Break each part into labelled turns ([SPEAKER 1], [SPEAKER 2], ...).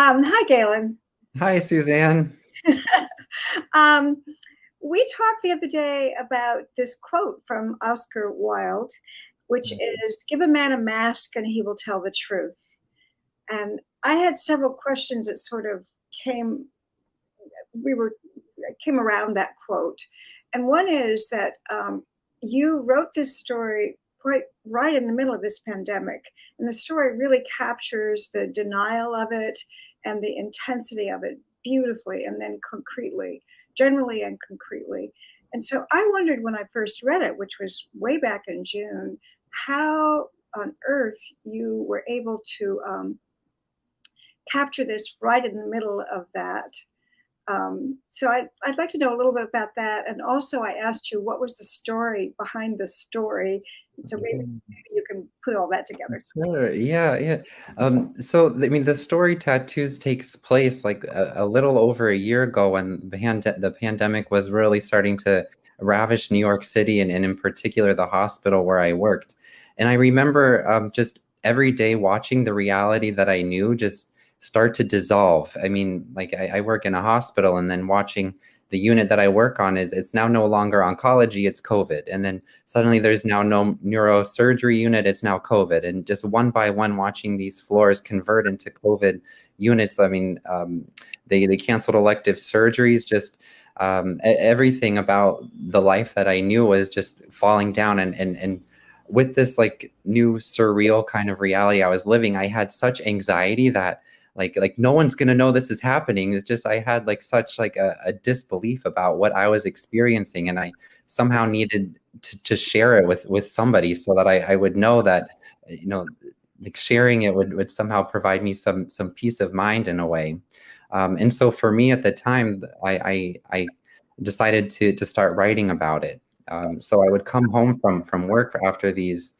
[SPEAKER 1] Hi, Galen.
[SPEAKER 2] Hi, Suzanne.
[SPEAKER 1] um, we talked the other day about this quote from Oscar Wilde, which is "Give a man a mask and he will tell the truth." And I had several questions that sort of came, we were came around that quote. And one is that you wrote this story quite right in the middle of this pandemic. And the story really captures the denial of it and the intensity of it beautifully and then concretely, generally and concretely. And so I wondered when I first read it, which was way back in June, how on earth you were able to capture this right in the middle of that. So I'd like to know a little bit about that. And also, I asked you what was the story behind the story. So maybe you can put all that together.
[SPEAKER 2] Sure. Yeah, yeah. I mean, the story Tattoos takes place like a little over a year ago when the pandemic was really starting to ravish New York City and in particular the hospital where I worked. And I remember just every day watching the reality that I knew just start to dissolve. I mean, like I work in a hospital and then watching the unit that I work on it's now no longer oncology, it's COVID. And then suddenly there's now no neurosurgery unit, it's now COVID. And just one by one watching these floors convert into COVID units. I mean, they canceled elective surgeries, just everything about the life that I knew was just falling down. And with this like new surreal kind of reality I was living, I had such anxiety that like no one's gonna know this is happening. It's just I had like such like a disbelief about what I was experiencing, and I somehow needed to share it with somebody so that I would know that you know like sharing it would somehow provide me some peace of mind in a way. And so for me at the time, I decided to start writing about it. So I would come home from work after these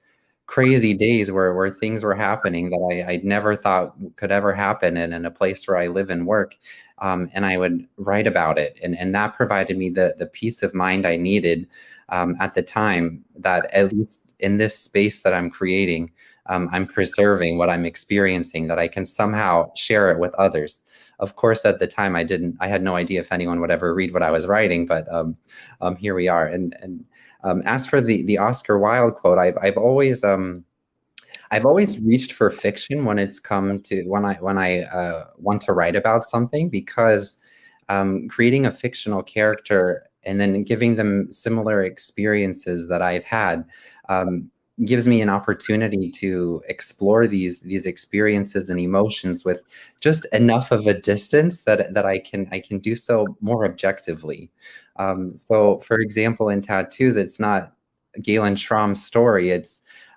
[SPEAKER 2] crazy days where things were happening that I never thought could ever happen in a place where I live and work. And I would write about it. And that provided me the peace of mind I needed at the time, that at least in this space that I'm creating, I'm preserving what I'm experiencing, that I can somehow share it with others. Of course, at the time, I had no idea if anyone would ever read what I was writing, but here we are. And as for the Oscar Wilde quote, I've always reached for fiction when it's come to when I want to write about something, because creating a fictional character and then giving them similar experiences that I've had gives me an opportunity to explore these experiences and emotions with just enough of a distance that I can do so more objectively. So, for example, in Tattoos, it's not Galen Schram's story.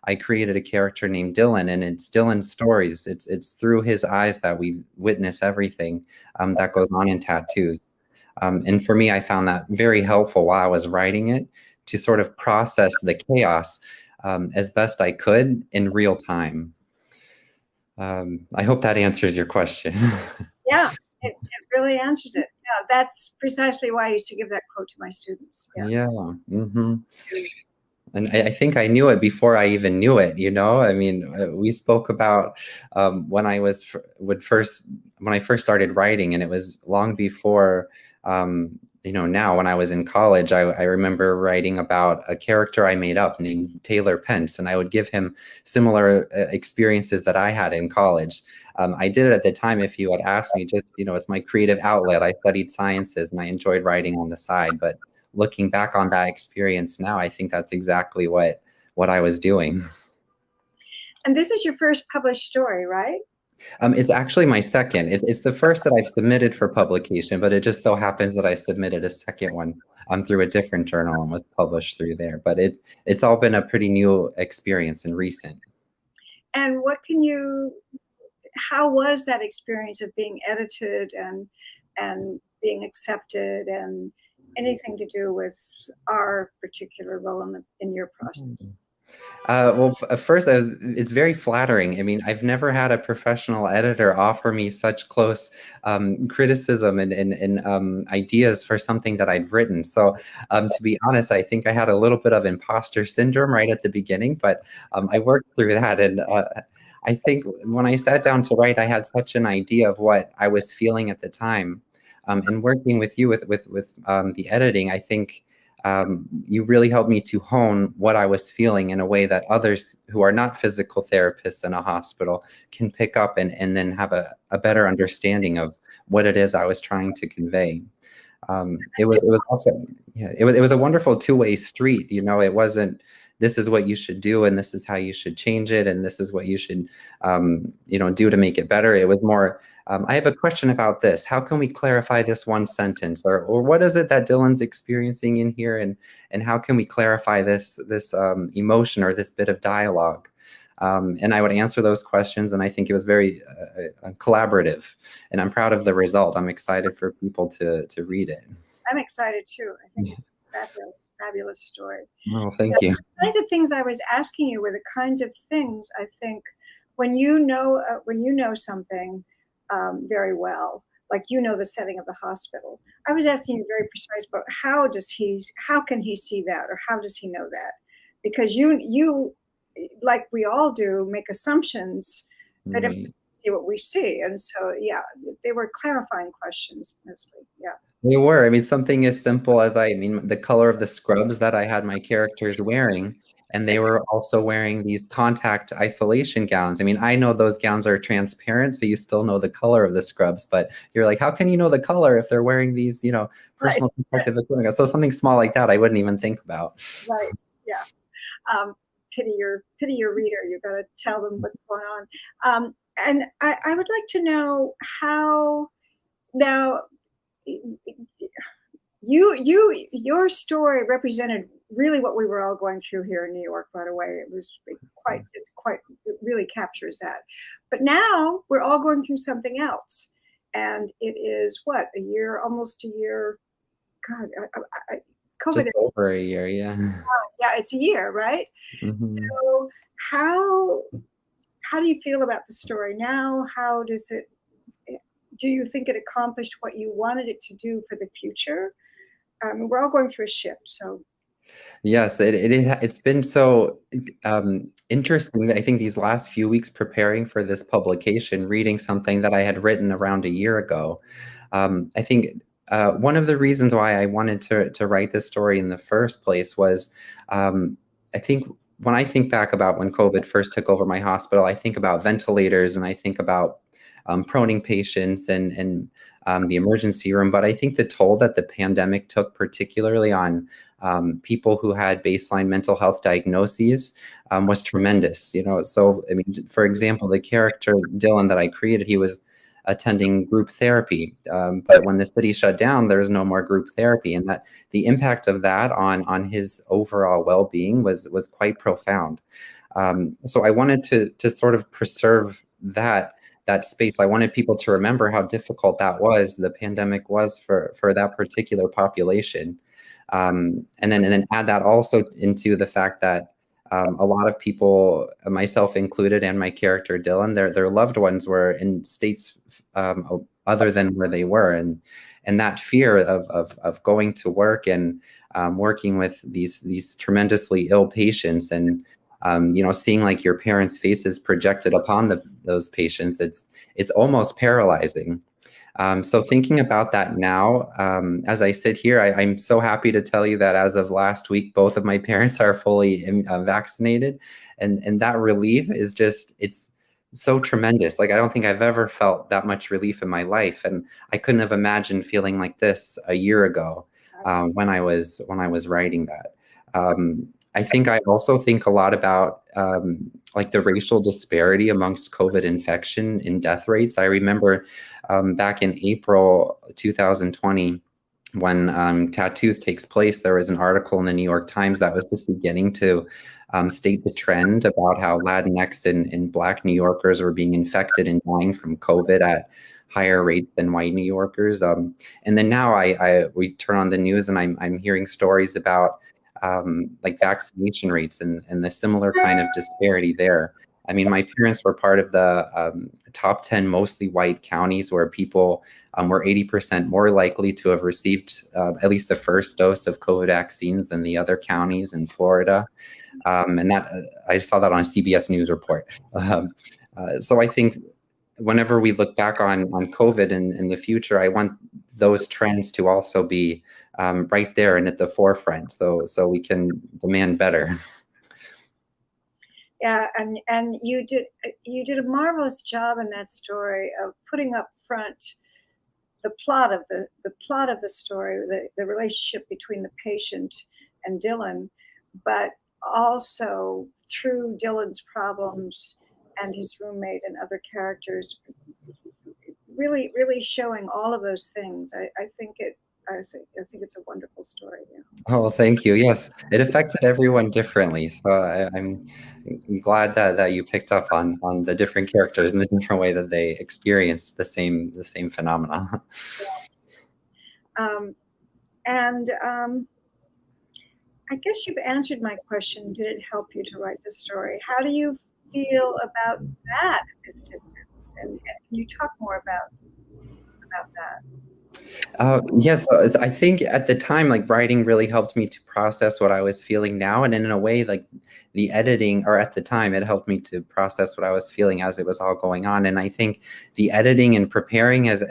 [SPEAKER 2] I created a character named Dylan, and it's Dylan's stories. It's through his eyes that we witness everything that goes on in Tattoos. And for me, I found that very helpful while I was writing it, to sort of process the chaos as best I could in real time. I hope that answers your question.
[SPEAKER 1] Yeah, it really answers it. Yeah, that's precisely why I used to give that quote to my students. Yeah.
[SPEAKER 2] Yeah. Hmm. And I think I knew it before I even knew it, you know? I mean, we spoke about when I when I first started writing, and it was long before, now when I was in college, I remember writing about a character I made up named Taylor Pence, and I would give him similar experiences that I had in college. I did it at the time. If you had asked me, just, it's my creative outlet. I studied sciences and I enjoyed writing on the side, but looking back on that experience now, I think that's exactly what I was doing.
[SPEAKER 1] And this is your first published story, right?
[SPEAKER 2] It's actually my second. It's the first that I've submitted for publication, but it just so happens that I submitted a second one through a different journal and was published through there. But it's all been a pretty new experience and recent.
[SPEAKER 1] And how was that experience of being edited and being accepted and anything to do with our particular role in your process?
[SPEAKER 2] Well, first, it's very flattering. I mean, I've never had a professional editor offer me such close criticism and ideas for something that I'd written. So, to be honest, I think I had a little bit of imposter syndrome right at the beginning, but I worked through that. And I think when I sat down to write, I had such an idea of what I was feeling at the time. And working with you with the editing, I think you really helped me to hone what I was feeling in a way that others who are not physical therapists in a hospital can pick up and then have a better understanding of what it is I was trying to convey. It was also, yeah, it was a wonderful two-way street. You know, it wasn't, this is what you should do and this is how you should change it and this is what you should do to make it better. It was more, I have a question about this. How can we clarify this one sentence, or what is it that Dylan's experiencing in here, and how can we clarify this emotion or this bit of dialogue? And I would answer those questions, and I think it was very collaborative, and I'm proud of the result. I'm excited for people to read it.
[SPEAKER 1] I'm excited too. I think it's a fabulous, fabulous story.
[SPEAKER 2] Oh, thank you.
[SPEAKER 1] The kinds of things I was asking you were the kinds of things I think when you know something very well, like the setting of the hospital. I was asking you very precise about how can he see that, or how does he know that? Because you like we all do, make assumptions that
[SPEAKER 2] Right.
[SPEAKER 1] see what we see, and so yeah, they were clarifying questions mostly. Yeah.
[SPEAKER 2] They were. I mean, something as simple as the color of the scrubs that I had my characters wearing, and they were also wearing these contact isolation gowns. I mean, I know those gowns are transparent, so you still know the color of the scrubs, but you're like, how can you know the color if they're wearing these, personal protective equipment? So something small like that, I wouldn't even think about.
[SPEAKER 1] Right. Yeah. Pity your reader. You've got to tell them what's going on. And I would like to know how now. Your story represented really what we were all going through here in New York right away. It really captures that. But now we're all going through something else, and it is what, almost a year. God, COVID.
[SPEAKER 2] Just over a year, yeah.
[SPEAKER 1] Yeah, it's a year, right?
[SPEAKER 2] Mm-hmm.
[SPEAKER 1] So how do you feel about the story now? How does it? Do you think it accomplished what you wanted it to do for the future? We're all going through a shift, so.
[SPEAKER 2] Yes, it's been so interesting. I think these last few weeks preparing for this publication, reading something that I had written around a year ago. I think one of the reasons why I wanted to write this story in the first place was, I think when I think back about when COVID first took over my hospital, I think about ventilators and I think about proning patients and the emergency room. But I think the toll that the pandemic took, particularly on people who had baseline mental health diagnoses, was tremendous. So I mean, for example, the character Dylan that I created, he was attending group therapy, but when the city shut down, there was no more group therapy, and that the impact of that on his overall well-being was quite profound. So I wanted to sort of preserve that space. I wanted people to remember how difficult the pandemic was for that particular population. And then add that also into the fact that a lot of people, myself included, and my character Dylan, their loved ones were in states other than where they were, and that fear of going to work and working with these tremendously ill patients, and seeing like your parents' faces projected upon those patients, it's almost paralyzing. So thinking about that now, as I sit here, I'm so happy to tell you that as of last week, both of my parents are fully vaccinated, and that relief is it's so tremendous. Like, I don't think I've ever felt that much relief in my life, and I couldn't have imagined feeling like this a year ago when I was writing that. I also think a lot about like the racial disparity amongst COVID infection and death rates. I remember back in April 2020, when Tattoos takes place, there was an article in the New York Times that was just beginning to state the trend about how Latinx and Black New Yorkers were being infected and dying from COVID at higher rates than white New Yorkers. And then now we turn on the news and I'm hearing stories about like vaccination rates and the similar kind of disparity there. I mean, my parents were part of the top 10 mostly white counties where people were 80% more likely to have received at least the first dose of COVID vaccines than the other counties in Florida. And that I saw that on a CBS News report. So I think whenever we look back on COVID in the future, I want those trends to also be right there and at the forefront, so we can demand better.
[SPEAKER 1] Yeah, and you did a marvelous job in that story of putting up front the plot of the story, the relationship between the patient and Dylan, but also through Dylan's problems and his roommate and other characters, really, really showing all of those things. I think it's a wonderful story. Yeah.
[SPEAKER 2] Oh, thank you. Yes, it affected everyone differently. So I'm glad that you picked up on the different characters and the different way that they experienced the same phenomena.
[SPEAKER 1] And I guess you've answered my question. Did it help you to write the story? How do you feel about that at this distance? And can you talk more about that?
[SPEAKER 2] Yes, I think at the time, like writing really helped me to process what I was feeling now, and in a way, like the editing, or at the time, it helped me to process what I was feeling as it was all going on. And I think the editing and preparing has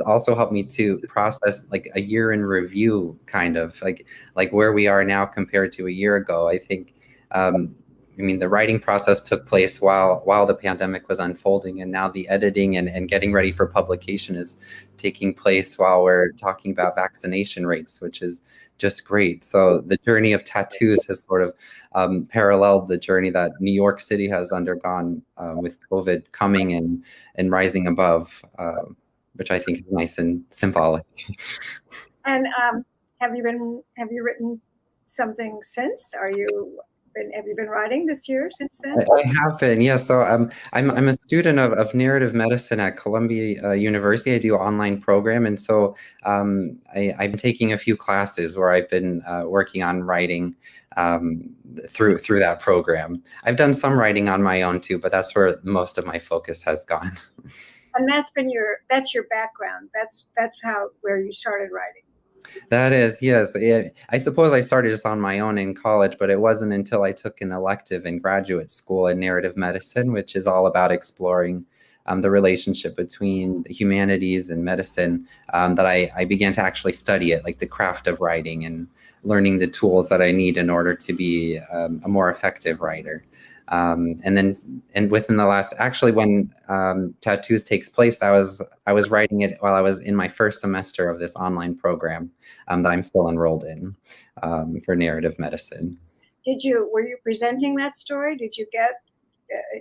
[SPEAKER 2] also helped me to process like a year in review, kind of like where we are now compared to a year ago. I think. I mean, the writing process took place while the pandemic was unfolding, and now the editing and getting ready for publication is taking place while we're talking about vaccination rates, which is just great. So the journey of tattoos has sort of paralleled the journey that New York City has undergone with COVID coming and rising above, which I think is nice and symbolic.
[SPEAKER 1] And have you written something since? Have you been writing this year since then?
[SPEAKER 2] I have been, yeah. So I'm a student of narrative medicine at Columbia University. I do an online program, and so I've been taking a few classes where I've been working on writing through that program. I've done some writing on my own too, but that's where most of my focus has gone.
[SPEAKER 1] And that's your background. That's where you started writing.
[SPEAKER 2] That is, yes. I suppose I started this on my own in college, but it wasn't until I took an elective in graduate school in narrative medicine, which is all about exploring the relationship between the humanities and medicine, that I began to actually study it, like the craft of writing and learning the tools that I need in order to be a more effective writer. And within the last, actually, when Tattoos takes place, I was writing it while I was in my first semester of this online program that I'm still enrolled in for narrative medicine.
[SPEAKER 1] Were you presenting that story? Did you get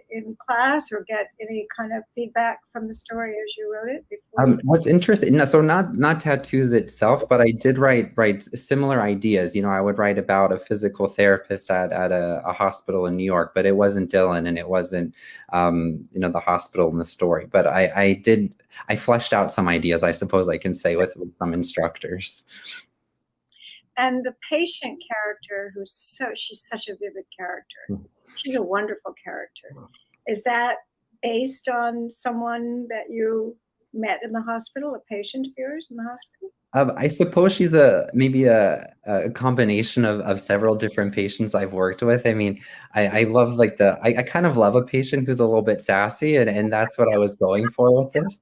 [SPEAKER 1] in class or get any kind of feedback from the story as you wrote it before?
[SPEAKER 2] What's interesting, so not Tattoos itself, but I did write similar ideas. You know, I would write about a physical therapist at a hospital in New York, but it wasn't Dylan and it wasn't the hospital in the story. But I fleshed out some ideas, I suppose I can say, with some instructors.
[SPEAKER 1] And the patient character, she's such a vivid character. She's a wonderful character. Is that based on someone that you met in the hospital, a patient of yours in the hospital?
[SPEAKER 2] I suppose she's maybe a combination of several different patients I've worked with. I mean, I love I kind of love a patient who's a little bit sassy, and that's what I was going for with this.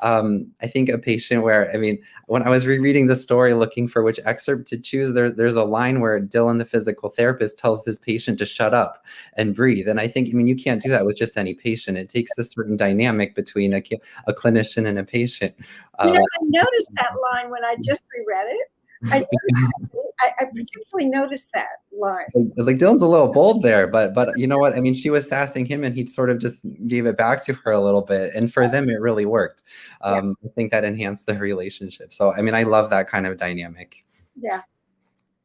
[SPEAKER 2] I think a patient where, I mean, when I was rereading the story, looking for which excerpt to choose, there's a line where Dylan, the physical therapist, tells his patient to shut up and breathe. And I think, I mean, you can't do that with just any patient. It takes a certain dynamic between a clinician and a patient.
[SPEAKER 1] I noticed that line when I just reread it. I particularly noticed that line.
[SPEAKER 2] Like Dylan's a little bold there, but you know what? I mean, she was sassing him, and he sort of just gave it back to her a little bit, and for them, it really worked. I think that enhanced the relationship. So, I mean, I love that kind of dynamic.
[SPEAKER 1] Yeah,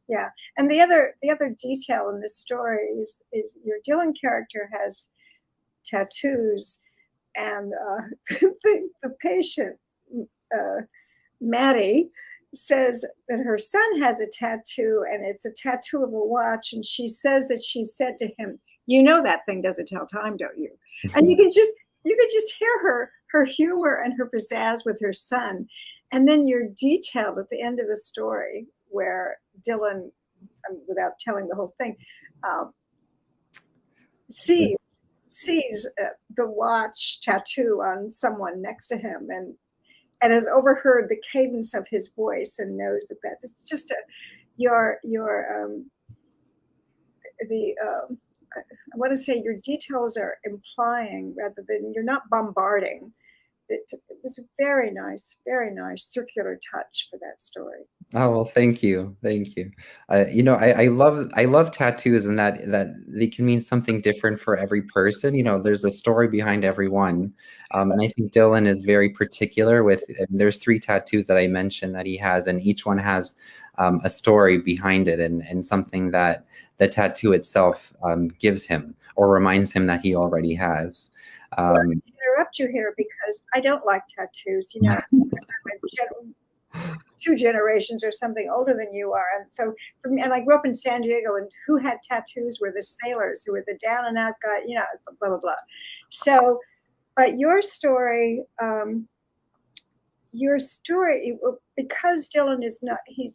[SPEAKER 1] yeah. And the other detail in this story is your Dylan character has tattoos, and the patient, Maddie, says that her son has a tattoo, and it's a tattoo of a watch, and she says that she said to him, "You know that thing doesn't tell time, don't you?" And you could just hear her humor and her pizzazz with her son, and then you're detailed at the end of the story where Dylan, without telling the whole thing, um, sees the watch tattoo on someone next to him, and has overheard the cadence of his voice and knows that that's just your I want to say your details are implying rather than you're not bombarding. It's a very nice circular touch for that story.
[SPEAKER 2] Oh, well, thank you. Thank you. I love tattoos and that they can mean something different for every person. There's a story behind everyone. And I think Dylan is very particular and there's 3 tattoos that I mentioned that he has, and each one has a story behind it and something that the tattoo itself gives him or reminds him that he already has.
[SPEAKER 1] Well, I interrupt you here because I don't like tattoos. I'm 2 generations or something older than you are, and so for me, and I grew up in San Diego, and who had tattoos were the sailors, who were the down and out guy, blah blah blah. So, but your story, because Dylan is not, he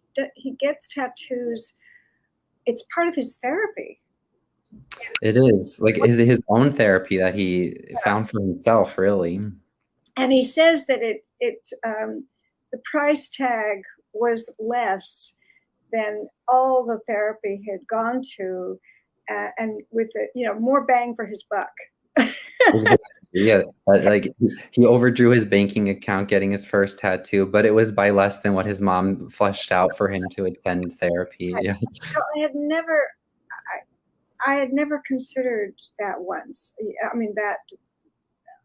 [SPEAKER 1] gets tattoos. It's part of his therapy.
[SPEAKER 2] It is like his own therapy that he found for himself, really.
[SPEAKER 1] And he says that the price tag was less than all the therapy he had gone to, and with more bang for his buck.
[SPEAKER 2] Exactly. Yeah, like he overdrew his banking account getting his first tattoo, but it was by less than what his mom fleshed out for him to attend therapy. Yeah.
[SPEAKER 1] So I had never considered that once. I mean,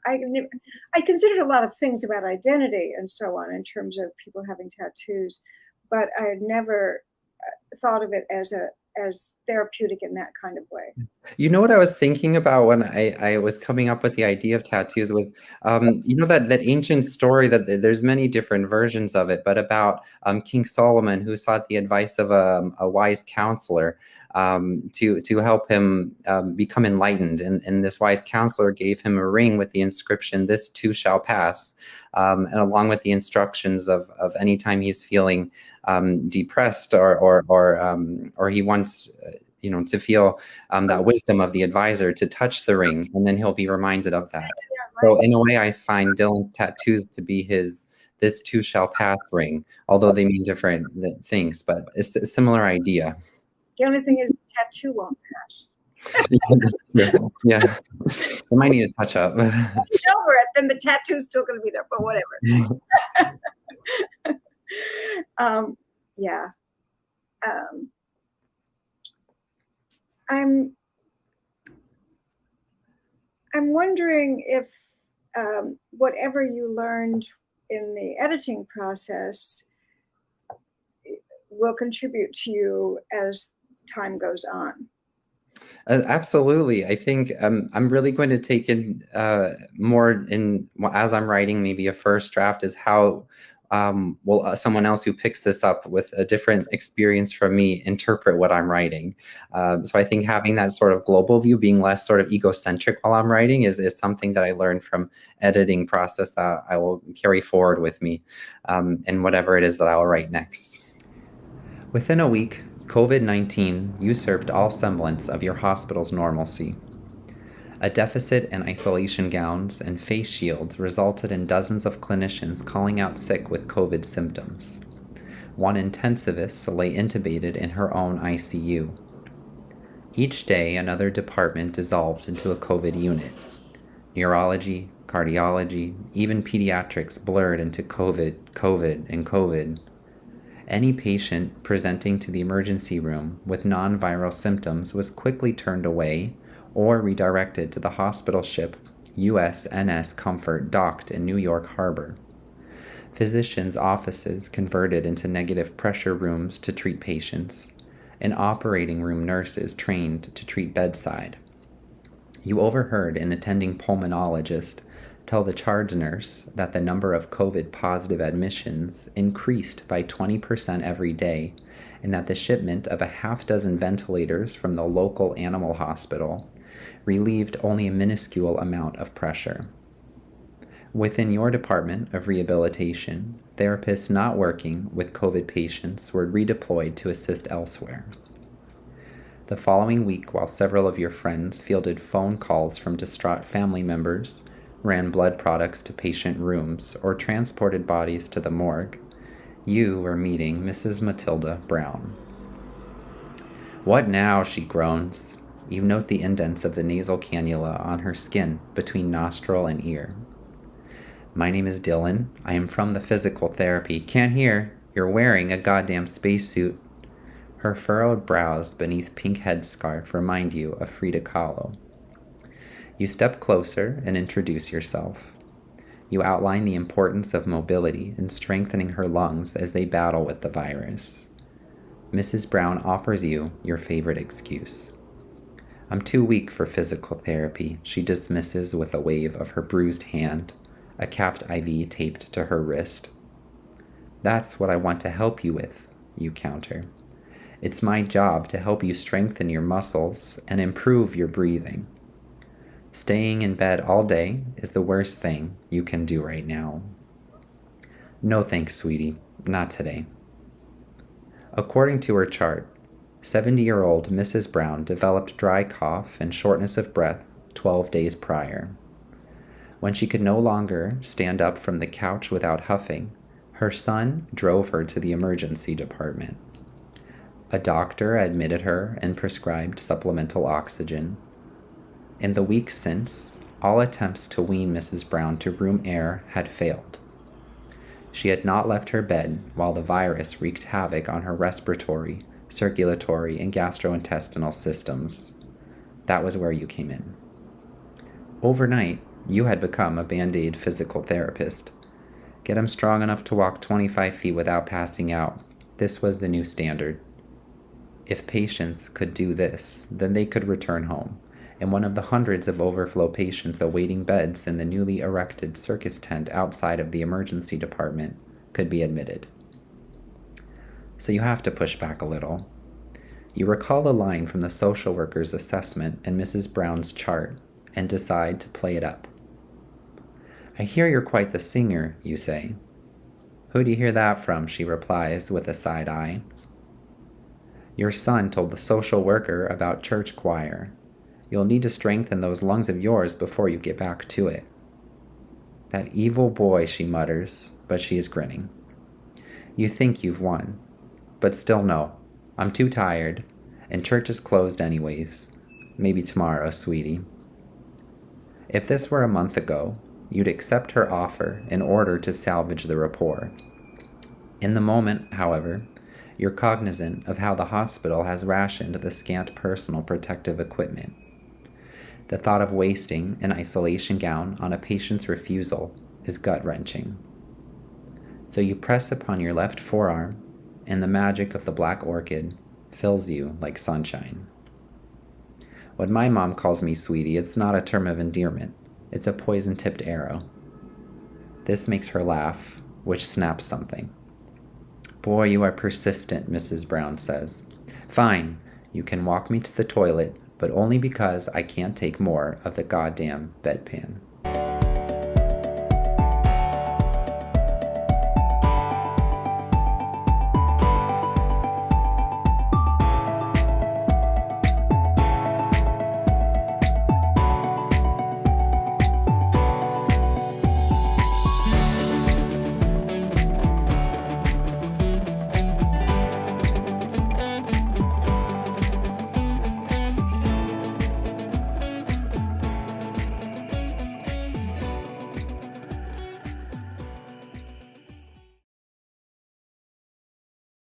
[SPEAKER 1] I considered a lot of things about identity and so on in terms of people having tattoos, but I had never thought of it as therapeutic in that kind of way.
[SPEAKER 2] You know what I was thinking about when I was coming up with the idea of tattoos was, that ancient story that there's many different versions of it, but about King Solomon, who sought the advice of a wise counselor to help him become enlightened. And this wise counselor gave him a ring with the inscription, "This too shall pass," and along with the instructions of any time he's feeling depressed or he wants to feel that wisdom of the advisor to touch the ring, and then he'll be reminded of that. So in a way, I find Dylan's tattoos to be his "This too shall pass" ring, although they mean different things, but it's a similar idea.
[SPEAKER 1] The only thing is the tattoo won't pass.
[SPEAKER 2] Yeah, it might need a touch up.
[SPEAKER 1] If he's over it, then the tattoo's still going to be there, but whatever. Yeah. I'm wondering if whatever you learned in the editing process will contribute to you as time goes on.
[SPEAKER 2] Absolutely. I think I'm really going to take in more in as I'm writing maybe a first draft is how will someone else who picks this up with a different experience from me interpret what I'm writing. So I think having that sort of global view, being less sort of egocentric while I'm writing is something that I learned from editing process that I will carry forward with me in whatever it is that I'll write next. Within a week, COVID-19 usurped all semblance of your hospital's normalcy. A deficit in isolation gowns and face shields resulted in dozens of clinicians calling out sick with COVID symptoms. One intensivist lay intubated in her own ICU. Each day, another department dissolved into a COVID unit. Neurology, cardiology, even pediatrics blurred into COVID, and COVID. Any patient presenting to the emergency room with non-viral symptoms was quickly turned away or redirected to the hospital ship USNS Comfort docked in New York Harbor. Physicians' offices converted into negative pressure rooms to treat patients, and operating room nurses trained to treat bedside. You overheard an attending pulmonologist Tell the charge nurse that the number of COVID positive admissions increased by 20% every day, and that the shipment of a half-dozen ventilators from the local animal hospital relieved only a minuscule amount of pressure. Within your department of rehabilitation, therapists not working with COVID patients were redeployed to assist elsewhere. The following week, while several of your friends fielded phone calls from distraught family members, ran blood products to patient rooms, or transported bodies to the morgue, you were meeting Mrs. Matilda Brown. "What now?" she groans. You note the indents of the nasal cannula on her skin between nostril and ear. "My name is Dylan. I am from the physical therapy." "Can't hear. You're wearing a goddamn spacesuit." Her furrowed brows beneath pink headscarf remind you of Frida Kahlo. You step closer and introduce yourself. You outline the importance of mobility and strengthening her lungs as they battle with the virus. Mrs. Brown offers you your favorite excuse. "I'm too weak for physical therapy," she dismisses with a wave of her bruised hand, a capped IV taped to her wrist. "That's what I want to help you with," you counter. "It's my job to help you strengthen your muscles and improve your breathing. Staying in bed all day is the worst thing you can do right now." "No thanks, sweetie. Not today." According to her chart, 70-year-old Mrs. Brown developed dry cough and shortness of breath 12 days prior. When she could no longer stand up from the couch without huffing, her son drove her to the emergency department. A doctor admitted her and prescribed supplemental oxygen. In the weeks since, all attempts to wean Mrs. Brown to room air had failed. She had not left her bed while the virus wreaked havoc on her respiratory, circulatory, and gastrointestinal systems. That was where you came in. Overnight, you had become a Band-Aid physical therapist. Get them strong enough to walk 25 feet without passing out. This was the new standard. If patients could do this, then they could return home, and one of the hundreds of overflow patients awaiting beds in the newly erected circus tent outside of the emergency department could be admitted. So you have to push back a little. You recall a line from the social worker's assessment and Mrs. Brown's chart and decide to play it up. "I hear you're quite the singer," you say. "Who do you hear that from?" she replies with a side eye. "Your son told the social worker about church choir. You'll need to strengthen those lungs of yours before you get back to it." "That evil boy," she mutters, but she is grinning. You think you've won, but still no. I'm too tired, and church is closed anyways. Maybe tomorrow, sweetie. If this were a month ago, you'd accept her offer in order to salvage the rapport. In the moment, however, you're cognizant of how the hospital has rationed the scant personal protective equipment. The thought of wasting an isolation gown on a patient's refusal is gut-wrenching. So you press upon your left forearm, and the magic of the black orchid fills you like sunshine. When my mom calls me sweetie, it's not a term of endearment. It's a poison-tipped arrow. This makes her laugh, which snaps something. "Boy, you are persistent," Mrs. Brown says. "Fine, you can walk me to the toilet, but only because I can't take more of the goddamn bedpan."